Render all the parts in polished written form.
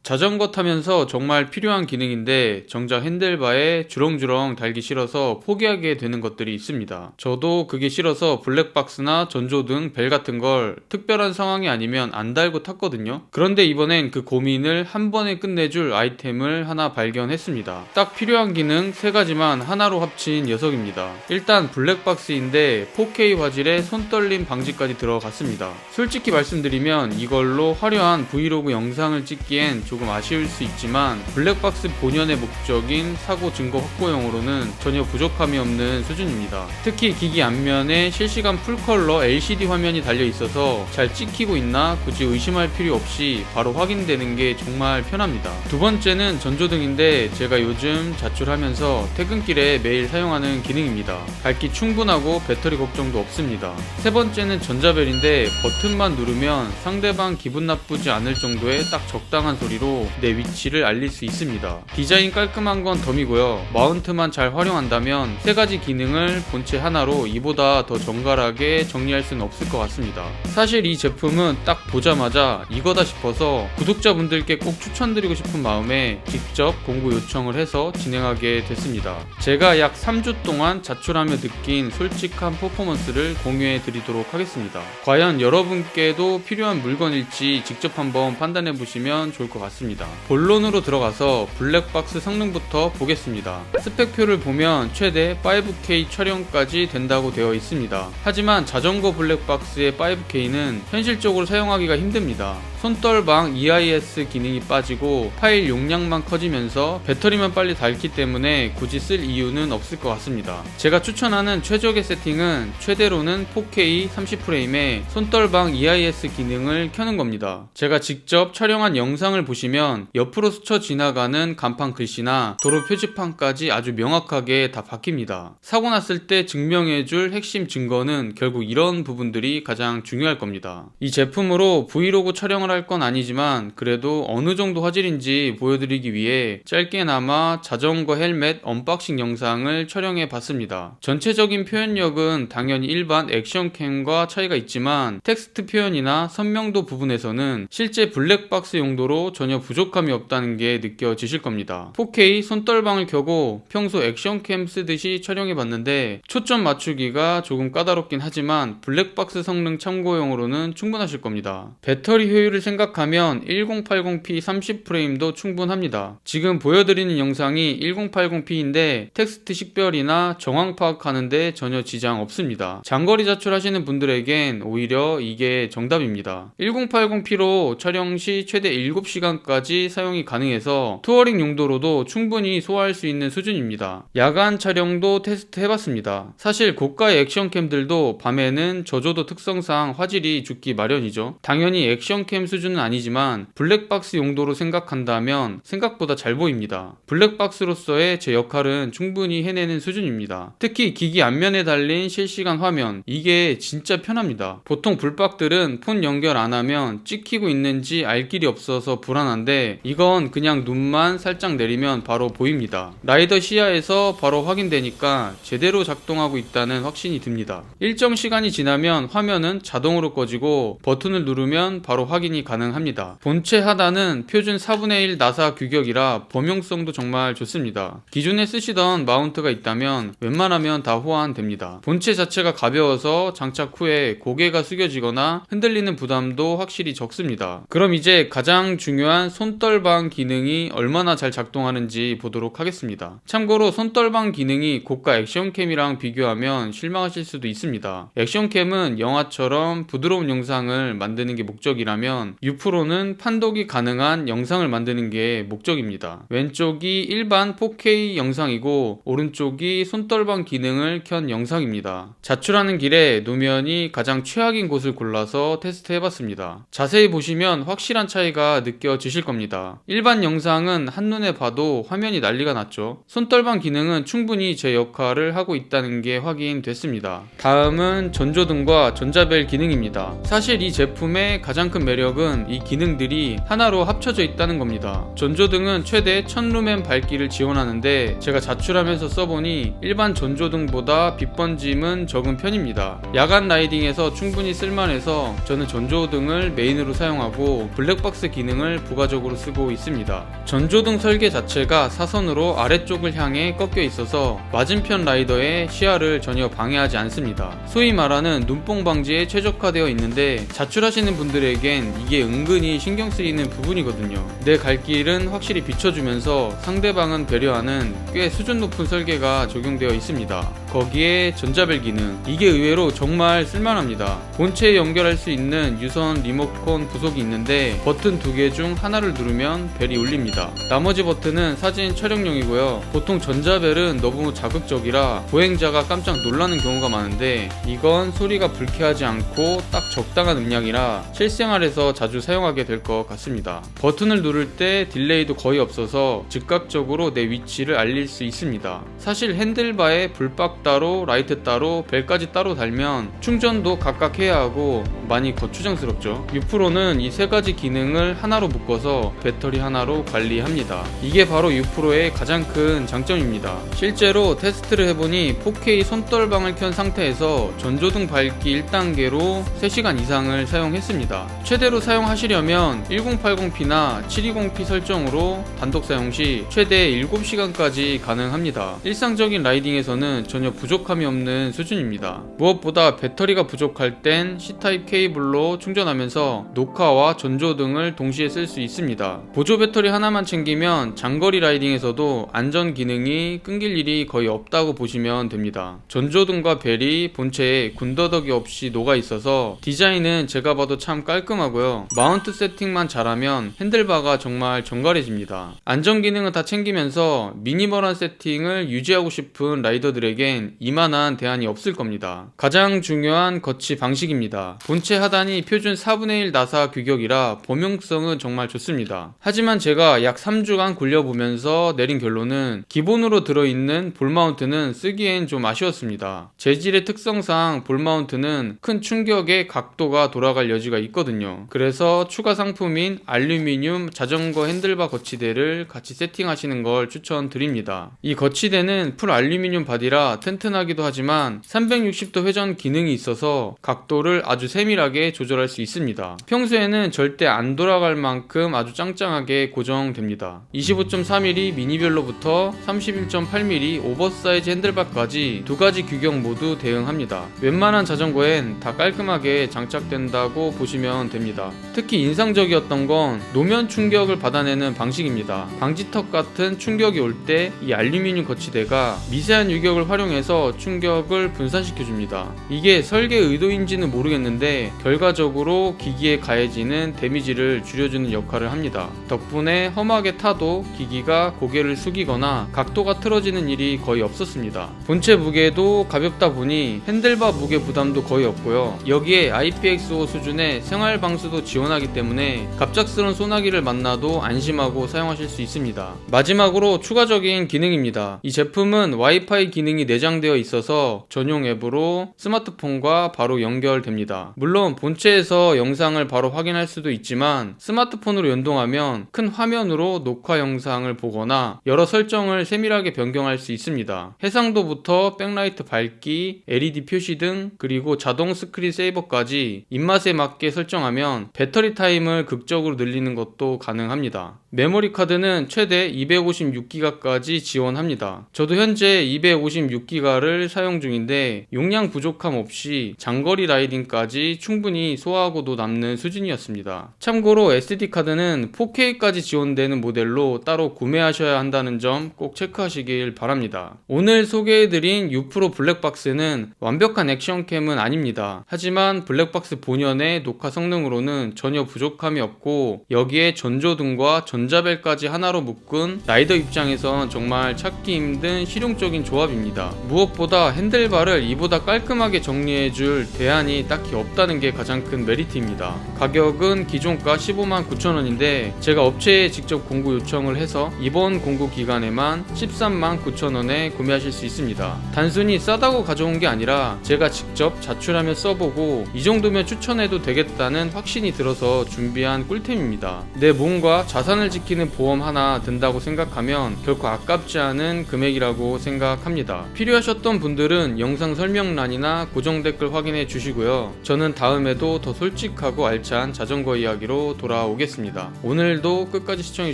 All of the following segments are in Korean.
자전거 타면서 정말 필요한 기능인데 정작 핸들바에 주렁주렁 달기 싫어서 포기하게 되는 것들이 있습니다. 저도 그게 싫어서 블랙박스나 전조등, 벨 같은 걸 특별한 상황이 아니면 안 달고 탔거든요. 그런데 이번엔 그 고민을 한 번에 끝내줄 아이템을 하나 발견했습니다. 딱 필요한 기능 3가지만 하나로 합친 녀석입니다. 일단 블랙박스인데 4K 화질에 손떨림 방지까지 들어갔습니다. 솔직히 말씀드리면 이걸로 화려한 브이로그 영상을 찍기엔 조금 아쉬울 수 있지만 블랙박스 본연의 목적인 사고 증거 확보용으로는 전혀 부족함이 없는 수준입니다. 특히 기기 앞면에 실시간 풀컬러 LCD 화면이 달려 있어서 잘 찍히고 있나 굳이 의심할 필요 없이 바로 확인되는 게 정말 편합니다. 두 번째는 전조등인데 제가 요즘 자출하면서 퇴근길에 매일 사용하는 기능입니다. 밝기 충분하고 배터리 걱정도 없습니다. 세 번째는 전자벨인데 버튼만 누르면 상대방 기분 나쁘지 않을 정도의 딱 적당한 소리로 내 위치를 알릴 수 있습니다. 디자인 깔끔한 건 덤이고요. 마운트만 잘 활용한다면 3가지 기능을 본체 하나로 이보다 더 정갈하게 정리할 수는 없을 것 같습니다. 사실 이 제품은 딱 보자마자 이거다 싶어서 구독자분들께 꼭 추천드리고 싶은 마음에 직접 공구 요청을 해서 진행하게 됐습니다. 제가 약 3주 동안 자출하며 느낀 솔직한 퍼포먼스를 공유해 드리도록 하겠습니다. 과연 여러분께도 필요한 물건일지 직접 한번 판단해 보시면 좋을 것 같습니다. 본론으로 들어가서 블랙박스 성능부터 보겠습니다. 스펙표를 보면 최대 5K 촬영까지 된다고 되어 있습니다. 하지만 자전거 블랙박스의 5K는 현실적으로 사용하기가 힘듭니다. 손떨방 EIS 기능이 빠지고 파일 용량만 커지면서 배터리만 빨리 닳기 때문에 굳이 쓸 이유는 없을 것 같습니다. 제가 추천하는 최적의 세팅은 최대로는 4K 30프레임에 손떨방 EIS 기능을 켜는 겁니다. 제가 직접 촬영한 영상을 보시면 옆으로 스쳐 지나가는 간판 글씨나 도로 표지판까지 아주 명확하게 다 바뀝니다. 사고 났을 때 증명해줄 핵심 증거는 결국 이런 부분들이 가장 중요할 겁니다. 이 제품으로 브이로그 촬영을 할 건 아니지만 그래도 어느 정도 화질인지 보여드리기 위해 짧게나마 자전거 헬멧 언박싱 영상을 촬영해 봤습니다. 전체적인 표현력은 당연히 일반 액션캠과 차이가 있지만 텍스트 표현이나 선명도 부분에서는 실제 블랙박스 용도로 전혀 부족함이 없다는 게 느껴지실 겁니다. 4K 손떨방을 켜고 평소 액션캠 쓰듯이 촬영해 봤는데 초점 맞추기가 조금 까다롭긴 하지만 블랙박스 성능 참고용으로는 충분하실 겁니다. 배터리 효율을 생각하면 1080p 30프레임도 충분합니다. 지금 보여드리는 영상이 1080p인데 텍스트 식별이나 정황 파악하는데 전혀 지장 없습니다. 장거리 자출하시는 분들에겐 오히려 이게 정답입니다. 1080p로 촬영 시 최대 7시간까지 사용이 가능해서 투어링 용도로도 충분히 소화할 수 있는 수준입니다. 야간 촬영도 테스트 해봤습니다. 사실 고가의 액션캠들도 밤에는 저조도 특성상 화질이 죽기 마련이죠. 당연히 액션캠 수준은 아니지만 블랙박스 용도로 생각한다면 생각보다 잘 보입니다. 블랙박스로서의 제 역할은 충분히 해내는 수준입니다. 특히 기기 앞면에 달린 실시간 화면, 이게 진짜 편합니다. 보통 불박들은 폰 연결 안 하면 찍히고 있는지 알 길이 없어서 불안한데 이건 그냥 눈만 살짝 내리면 바로 보입니다. 라이더 시야에서 바로 확인되니까 제대로 작동하고 있다는 확신이 듭니다. 일정 시간이 지나면 화면은 자동으로 꺼지고 버튼을 누르면 바로 확인이 가능합니다. 본체 하단은 표준 4분의 1 나사 규격이라 범용성도 정말 좋습니다. 기존에 쓰시던 마운트가 있다면 웬만하면 다 호환됩니다. 본체 자체가 가벼워서 장착 후에 고개가 숙여지거나 흔들리는 부담도 확실히 적습니다. 그럼 이제 가장 중요한 손떨방 기능이 얼마나 잘 작동하는지 보도록 하겠습니다. 참고로 손떨방 기능이 고가 액션캠이랑 비교하면 실망하실 수도 있습니다. 액션캠은 영화처럼 부드러운 영상을 만드는 게 목적이라면 U-PRO는 판독이 가능한 영상을 만드는 게 목적입니다. 왼쪽이 일반 4K 영상이고 오른쪽이 손떨방 기능을 켠 영상입니다. 자출하는 길에 노면이 가장 최악인 곳을 골라서 테스트 해봤습니다. 자세히 보시면 확실한 차이가 느껴지실 겁니다. 일반 영상은 한눈에 봐도 화면이 난리가 났죠. 손떨방 기능은 충분히 제 역할을 하고 있다는 게 확인됐습니다. 다음은 전조등과 전자벨 기능입니다. 사실 이 제품의 가장 큰 매력은 매력은 이 기능들이 하나로 합쳐져 있다는 겁니다. 전조등은 최대 1000루멘 밝기를 지원하는데 제가 자출하면서 써보니 일반 전조등보다 빛 번짐은 적은 편입니다. 야간 라이딩에서 충분히 쓸만해서 저는 전조등을 메인으로 사용하고 블랙박스 기능을 부가적으로 쓰고 있습니다. 전조등 설계 자체가 사선으로 아래쪽을 향해 꺾여 있어서 맞은편 라이더의 시야를 전혀 방해하지 않습니다. 소위 말하는 눈뽕 방지에 최적화되어 있는데 자출하시는 분들에겐 이게 은근히 신경 쓰이는 부분이거든요. 내 갈 길은 확실히 비춰주면서 상대방은 배려하는 꽤 수준 높은 설계가 적용되어 있습니다. 거기에 전자벨 기능, 이게 의외로 정말 쓸만합니다. 본체에 연결할 수 있는 유선 리모컨 부속이 있는데 버튼 2개 중 하나를 누르면 벨이 울립니다. 나머지 버튼은 사진 촬영용이고요. 보통 전자벨은 너무 자극적이라 보행자가 깜짝 놀라는 경우가 많은데 이건 소리가 불쾌하지 않고 딱 적당한 음량이라 실생활에서 자주 사용하게 될 것 같습니다. 버튼을 누를 때 딜레이도 거의 없어서 즉각적으로 내 위치를 알릴 수 있습니다. 사실 핸들바에 불박 따로, 라이트 따로, 벨까지 따로 달면 충전도 각각 해야 하고 많이 거추장스럽죠. U-PRO는 이 세 가지 기능을 하나로 묶어서 배터리 하나로 관리합니다. 이게 바로 U-PRO의 가장 큰 장점입니다. 실제로 테스트를 해보니 4K 손떨방을 켠 상태에서 전조등 밝기 1단계로 3시간 이상을 사용했습니다. 최대로 사용하시려면 1080p나 720p 설정으로 단독 사용 시 최대 7시간까지 가능합니다. 일상적인 라이딩에서는 전혀 부족함이 없는 수준입니다. 무엇보다 배터리가 부족할 땐 C타입 케이블로 충전하면서 녹화와 전조등을 동시에 쓸 수 있습니다. 보조 배터리 하나만 챙기면 장거리 라이딩에서도 안전 기능이 끊길 일이 거의 없다고 보시면 됩니다. 전조등과 벨이 본체에 군더더기 없이 녹아 있어서 디자인은 제가 봐도 참 깔끔하고요. 마운트 세팅만 잘하면 핸들바가 정말 정갈해집니다. 안전 기능은 다 챙기면서 미니멀한 세팅을 유지하고 싶은 라이더들에겐 이만한 대안이 없을 겁니다. 가장 중요한 거치 방식입니다. 본체 하단이 표준 4분의 1 나사 규격이라 범용성은 정말 좋습니다. 하지만 제가 약 3주간 굴려보면서 내린 결론은 기본으로 들어있는 볼 마운트는 쓰기엔 좀 아쉬웠습니다. 재질의 특성상 볼 마운트는 큰 충격에 각도가 돌아갈 여지가 있거든요. 그래서 추가 상품인 알루미늄 자전거 핸들바 거치대를 같이 세팅하시는 걸 추천드립니다. 이 거치대는 풀 알루미늄 바디라 튼튼하기도 하지만 360도 회전 기능이 있어서 각도를 아주 세밀하게 조절할 수 있습니다. 평소에는 절대 안 돌아갈 만큼 아주 짱짱하게 고정됩니다. 25.3mm 미니별로부터 31.8mm 오버사이즈 핸들바까지 두 가지 규격 모두 대응합니다. 웬만한 자전거엔 다 깔끔하게 장착된다고 보시면 됩니다. 특히 인상적이었던 건 노면 충격을 받아내는 방식입니다. 방지턱 같은 충격이 올 때 이 알루미늄 거치대가 미세한 유격을 활용해서 충격을 분산시켜줍니다. 이게 설계 의도인지는 모르겠는데 결과적으로 기기에 가해지는 데미지를 줄여주는 역할을 합니다. 덕분에 험하게 타도 기기가 고개를 숙이거나 각도가 틀어지는 일이 거의 없었습니다. 본체 무게도 가볍다 보니 핸들바 무게 부담도 거의 없고요. 여기에 IPX5 수준의 생활 방수도 지원하기 때문에 갑작스러운 소나기를 만나도 안심하고 사용하실 수 있습니다. 마지막으로 추가적인 기능입니다. 이 제품은 와이파이 기능이 내장되어 있어서 전용 앱으로 스마트폰과 바로 연결됩니다. 물론 본체에서 영상을 바로 확인할 수도 있지만 스마트폰으로 연동하면 큰 화면으로 녹화 영상을 보거나 여러 설정을 세밀하게 변경할 수 있습니다. 해상도부터 백라이트 밝기, LED 표시 등 그리고 자동 스크린 세이버까지 입맛에 맞게 설정하면 배터리 타임을 극적으로 늘리는 것도 가능합니다. 메모리 카드는 최대 256기가까지 지원합니다. 저도 현재 256기가를 사용 중인데 용량 부족함 없이 장거리 라이딩까지 충분히 소화하고도 남는 수준이었습니다. 참고로 SD카드는 4K까지 지원되는 모델로 따로 구매하셔야 한다는 점 꼭 체크하시길 바랍니다. 오늘 소개해드린 U-PRO 블랙박스는 완벽한 액션캠은 아닙니다. 하지만 블랙박스 본연의 녹화 성능으로는 전혀 부족함이 없고 여기에 전조등과 전자벨까지 하나로 묶은 라이더 입장에선 정말 찾기 힘든 실용적인 조합입니다. 무엇보다 핸들바를 이보다 깔끔하게 정리해줄 대안이 딱히 없다는 게 가장 큰 메리트입니다. 가격은 기존가 15만 9천 원인데 제가 업체에 직접 공구 요청을 해서 이번 공구 기간에만 13만 9천 원에 구매하실 수 있습니다. 단순히 싸다고 가져온 게 아니라 제가 직접 자출하며 써보고 이 정도면 추천해도 되겠다는 확신이 들어서 준비한 꿀템입니다. 내 몸과 자산을 지키는 보험 하나 든다고 생각하면 결코 아깝지 않은 금액이라고 생각합니다. 필요하셨던 분들은 영상 설명란이나 고정 댓글 확인해 주시고요. 저는 다음에도 더 솔직하고 알찬 자전거 이야기로 돌아오겠습니다. 오늘도 끝까지 시청해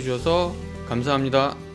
주셔서 감사합니다.